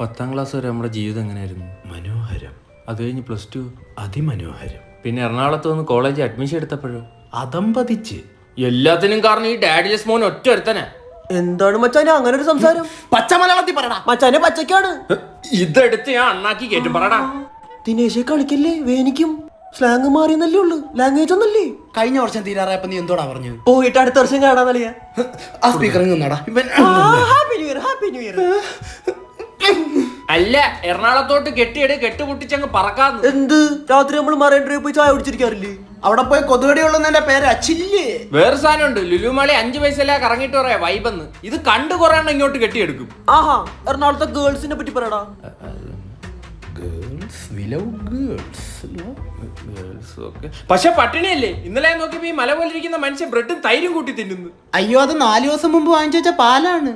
10ാം class വരെ നമ്മുടെ ജീവിതം എങ്ങനെയായിരുന്നു? മനോഹരം. അത് കഴിഞ്ഞ് +2 അതിമനോഹരം. പിന്നെ എറണാകുളത്ത് വന്ന് കോളേജ് അഡ്മിഷൻ എടുത്തപ്പോഴോ അതമ്പതിച്ച്. എല്ലാത്തിനും കാരണം ഈ ഡാഡിലെസ് മോൻ ഒറ്റ ഒരുത്തനാ. എന്താണ് മച്ചാനെ അങ്ങനെ ഒരു സംസാരം? പച്ച മലയാളത്തിൽ പറടാ. മച്ചാനെ പച്ചക്കാണ്. ഇതെടുത്ത് ഞാൻ അണ്ണാക്കി കേട്ടും പറടാ. ദിനേശെ കളിക്കല്ലേ, വേനിക്കും സ്ലാങ് മാറിയെന്നല്ലേ ഉള്ളു, ലാംഗ്വേജ് ഒന്നല്ലേ. കഴിഞ്ഞ വർഷം തീരാറായപ്പോ നീ എന്തോടാ പറഞ്ഞു? പോയിട്ട് അടുത്ത വർഷം കാണാന്നളിയാ. ആ സ്പീക്കറിൽ നിന്നാടാ ഇവൻ. Happy new year, happy new year. അല്ല, എറണാകുളത്തോട്ട് കെട്ടുപൊട്ടിച്ചങ്ങ് പറക്കാന്ന്. എന്ത് രാത്രി നമ്മൾ മറൈൻ ഡ്രൈവ് പോയി ചായ കുടിച്ചിരിക്കാറില്ലേ? അവിടെ പോയി കൊതുകടി ഉള്ളതിന്റെ പേര് അച്ചില്ലേ. വേറെ സാധനം ഉണ്ട്, ലുലുമാളി 5 പൈസ കറങ്ങിട്ട് പറയാ വൈബെന്ന്. ഇത് കണ്ടു കുറെ എണ്ണം ഇങ്ങോട്ട് കെട്ടിയെടുക്കും. ആഹാ, എറണാകുളത്തെ ഗേൾസിനെ പറ്റി പറയടാ. പക്ഷെ പട്ടിണിയല്ലേ? ഇന്നലെ നോക്കിയപ്പോ ഈ മല പോലെ ഇരിക്കുന്ന മനുഷ്യൻ ബ്രെഡും തൈരും കൂട്ടി തിന്നുന്നു. അയ്യോ, അത് 4 ദിവസം മുമ്പ് വാങ്ങിച്ചു വെച്ച പാലാണ്.